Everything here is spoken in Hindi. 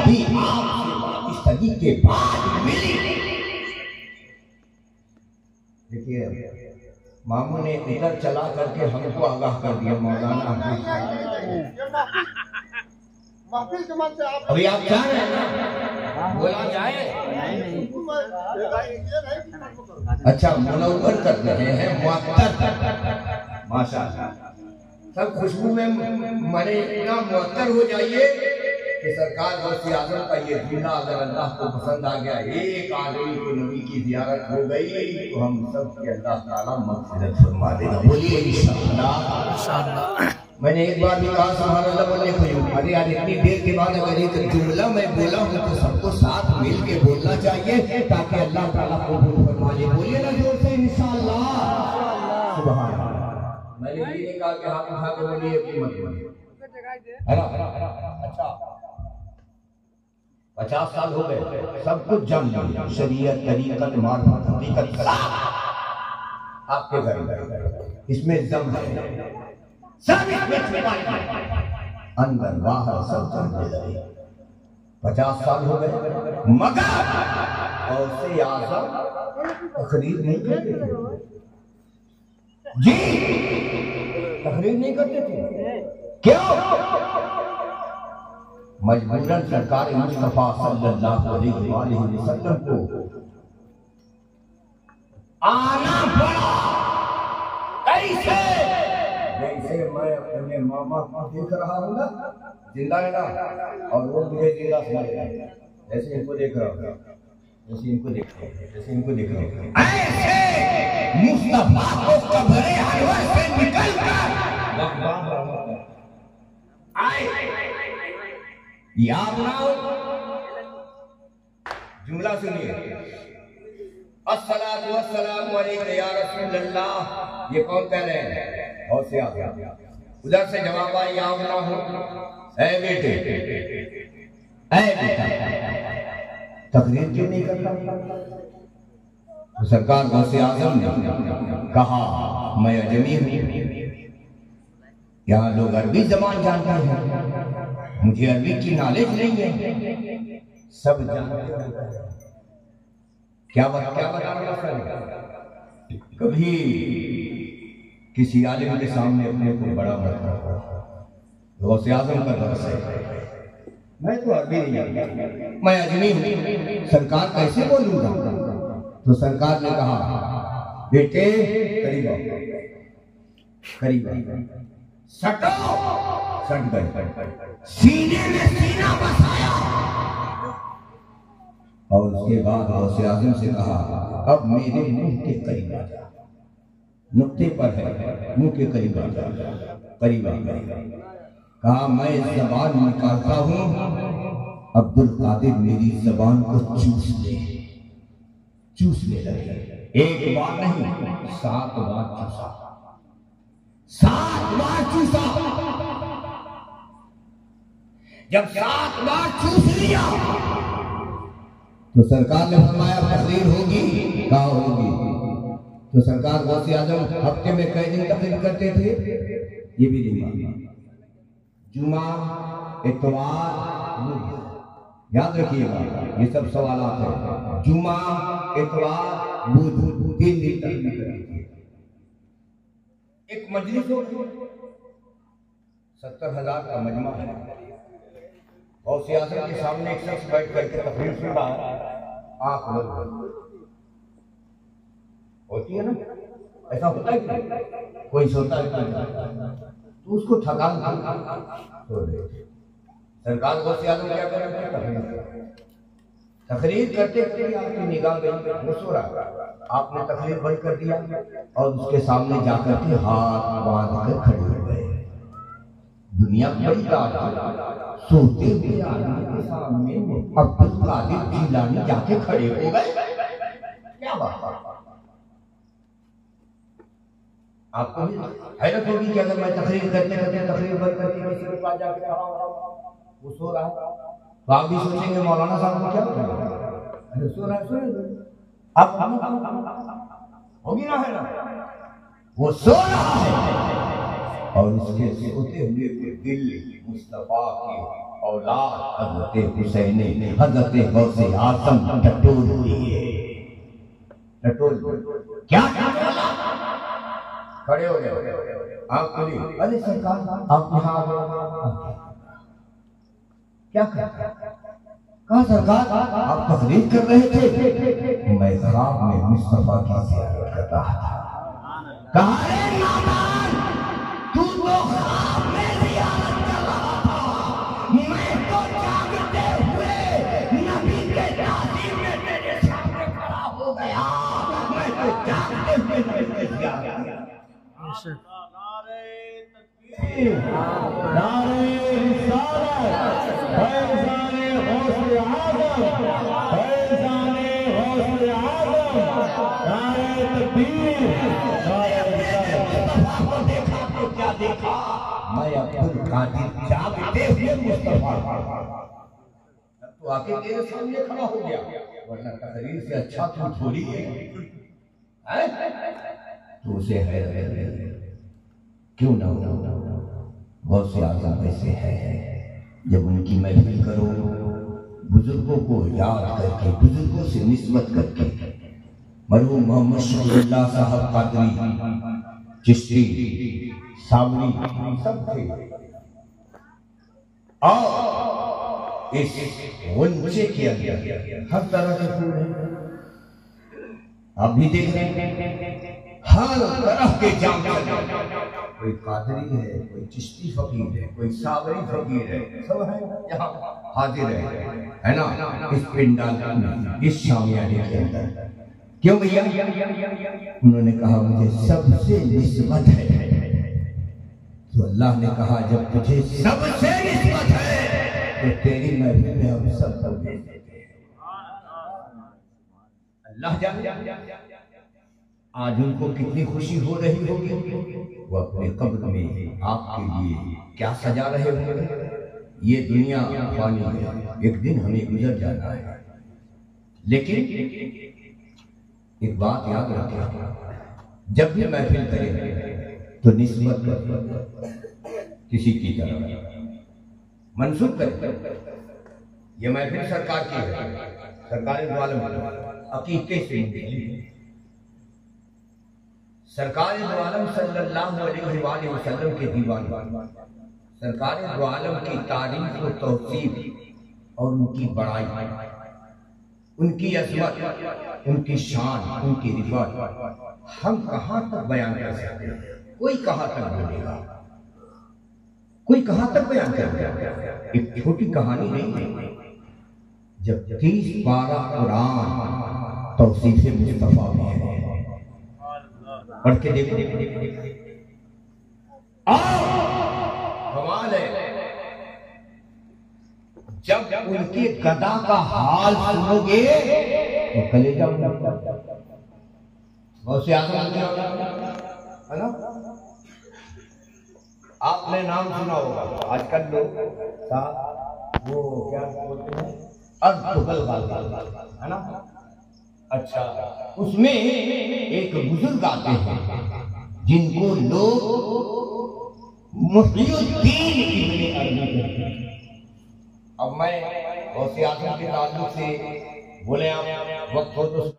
भी आपसे वापस सदी के बाद मिली। देखिए मामू ने इधर चला करके हमको आगाह कर दिया। मौलाना महफिल के मन से आप अभी आप जा रहे हैं ना, बोला जाए अच्छा मुनव्वर कर रहे हैं मुअत्तर, माशाअल्लाह। सब खुशबू में मरे इतना मुअत्तर हो जाइए कि सरकार गौसे आजम का ये जुमला अगर अल्लाह को पसंद आ गया, एक आदमी को नबी की जियारत हो गई तो हम सब के अल्लाह ताला मग़फ़िरत फरमा देगा। बोलिए इंशाअल्लाह। मैंने एक बार भी कहा सुभान अल्लाह बोलने को, अरे यार इतनी देर के बाद अगर एक जुमला मैं बोला हूँ तो सबको साथ मिल के बोलना चाहिए ताकि अल्लाह ताला कबूल फरमा ले। बोलिए ना जोर से इंशाअल्लाह। सुभान अल्लाह। मैंने ये नहीं कहा कि हाथ उठा के बोलिए कि मत बोलिए, है ना? अच्छा 50 साल हो गए, सब कुछ जान लिया, शरीयत तरीक़त मार्फत हकीकत आपके घर इसमें दम है, सब इसमें छुपा है, अंदर बाहर सब जानने लगे। 50 साल हो गए मगर गौसे आज़म तकरीर नहीं करते थे जी, तकरीर नहीं करते थे। क्यों? मजबूरन सरकार मुस्तफा सल्लल्लाहु अलैहि वसल्लम को आना पड़ा। कैसे? जैसे मैं अपने मामा को देख रहा हूँ ना, जिंदा है ना, और वो मुझे जिंदा सुना रहे हैं, जैसे इनको देख रहा हूँ, जैसे इनको देख रहे हैं, जैसे इनको देख रहे हैं, ऐसे मुस्तफा को कब्रे अनवर से निकलकर आए। याद ना हो जुमला सुनिए, अस्सलातु वस्सलामु अलैका या रसूलल्लाह। ये कौन कह रहे हैं? और से आप उधर से जवाब आया, याद ना हो ऐ बेटे, ऐ बेटा तकरीर क्यों नहीं करता? तो सरकार गौसे आज़म ने कहा मैं अजमी हूँ, यहाँ लोग अरबी जबान जानते हैं, मुझे अरबी की नॉलेज नहीं है। सब जानते हैं, क्या बताना सर? कभी किसी आलिम के सामने अपने को बड़ा मत करो। गौसे आज़म का दर्स है, मैं तो अरबी नहीं जानता, मैं अजमी हूँ, सरकार कैसे बोलूंगा? तो सरकार ने कहा बेटे करीब आओ, करीब आओ, सटो, सट गए, सीने में सीना बसाया और उसके बाद गौसे आज़म से कहा अब मेरे मुंह के करीब आ जा। नुक्ते पर है, मुंह के करीब आ जा, करीब आ गए। कहा मैं जबान निकालता हूँ, अब्दुल कादिर मेरी जबान को चूसने लगे। एक बार नहीं 7 बार चूसा, 7 बार चूसा। जब 7 बार चूस लिया तो सरकार ने फरमाया तकरीर होगी, कहा होगी। तो सरकार गौसे आज़म हफ्ते में कई दिन तकरीर करते थे, ये भी नहीं माना। जुमा, इतवार, बुध, याद रखिएगा ये सब सवालात है। जुमा, इतवार, बुध, 3 दिन तकरीर करती है। एक मजलिस हो 70,000 का मजमा है, और सियासत के सामने एक शख्स बैठ करके तकरीर सुन रहा है, आंख बंद होती है ना, ऐसा होता है कि कोई सोता है तो उसको थकान तो सरकार को सियासत क्या कर रहे हैं? तकरीर करते करते आपकी निगाह गई, वो सो रहा, आपने तकरीर बंद कर दिया और उसके सामने जाकर के हाथ बांध कर खड़े हो गए। दुनिया बड़ी बात, सोते हुए आदमी के सामने अब्दुल कादिर जिलानी जाके खड़े हो गए, क्या बात है? आपको भी हैरत होगी कि अगर मैं तकरीर करते करते तकरीर बंद करके किसी के पास जाके खड़ा हो, वो सो रहा है, तो आप भी सोचेंगे मौलाना साहब को क्या अरे सो रहा है, आप होगी ना, है ना? वो सो रहा है और उसके सोते हुए दिल मुस्तफा की औलाद हजरत हुसैन ने हजरत गौसे आजम टटोल दिए। टटोल क्या खड़े हो गए, आंख खुली, अरे सरकार आप यहाँ आ गए, क्या कहा सरकार आप तकरीर कर रहे थे? मैं ख्वाब में मुस्तफा की ज़ियारत कर रहा था। कहा रे नादान, तू तो ख्वाब में ज़ियारत कर रहा था, मैं तो जागते हुए नबी के ताज़ीम में तेरे सामने खड़ा हो गया, मैं तो जागते हुए नबी के ज़ियारत किया। नारे रिसालत, फैज़ाने गौसे आज़म, फैज़ाने गौसे आज़म, नारे तकबीर, नारे रिसालत। देखा तो क्या देखा, मैं अब्दुल कादिर जागते हुए मुस्तफा तो आके तेरे सामने खड़ा हो गया, वरना तकरीर से अच्छा तू थोड़ी है, तो उसे है क्यों ना गौसे आज़म ऐसे है। जब उनकी महफिल करो, बुजुर्गों को याद करके, बुजुर्गों से निस्बत करके, मरहूम मोहम्मद शफीउल्लाह साहब कादरी, चिश्ती, सावरी सब थे, और इस गुंजे के अंदर हर तरह के फूल हैं, आप भी देख रहे हैं, हर तरह के जाम, कोई कादरी है, कोई चिश्ती फकीर है, कोई सावरी फकीर है, सब है यहाँ हाजिर है ना, इस पिंडाल इस शामियाने के अंदर। क्यों भैया? उन्होंने कहा मुझे सबसे निस्बत है, तो अल्लाह ने कहा जब तुझे सबसे निस्बत है तो तेरी महफिल में हम सब भेज देते हैं। अल्लाह जाने आज उनको कितनी खुशी हो रही होगी, वो अपने कब्र में आपके लिए क्या सजा रहे होंगे। ये दुनिया फानी है, एक दिन हमें गुजर जाना है, लेकिन एक बात याद रखें, जब भी महफिल करें तो निस्बत किसी की तरफ मंसूब करें। ये महफिल सरकार की है, सरकार अकीदे से सरकार दो आलम सल्लल्लाहु अलैहि वसल्लम के दीवाने, सरकार दो आलम की तारीफ और तौसीफ और उनकी बड़ाई, उनकी अज़मत, उनकी शान, उनकी रिफ़त हम कहाँ तक बयान कर सकते हैं? कोई कहाँ तक बोलेगा, कोई कहाँ तक बयान करेगा? एक छोटी कहानी नहीं है, जब 30 पारा कुरान तौसीफ से मुस्तफा में है, पढ़ के देखो, कमाल है। जब उनके गदा का हाल सुनोगे तो कलेजा गौसे आज़म है ना। आपने नाम सुना होगा, आजकल लोग वो क्या बोलते हैं, है ना। अच्छा, उसमें एक बुजुर्ग आते हैं जिनको लोग मुहय्यिद्दीन इब्न अरबी कहते हैं। अब मैं गौसे आज़म के ताल्लुक से बोले, आप वक्त हो तो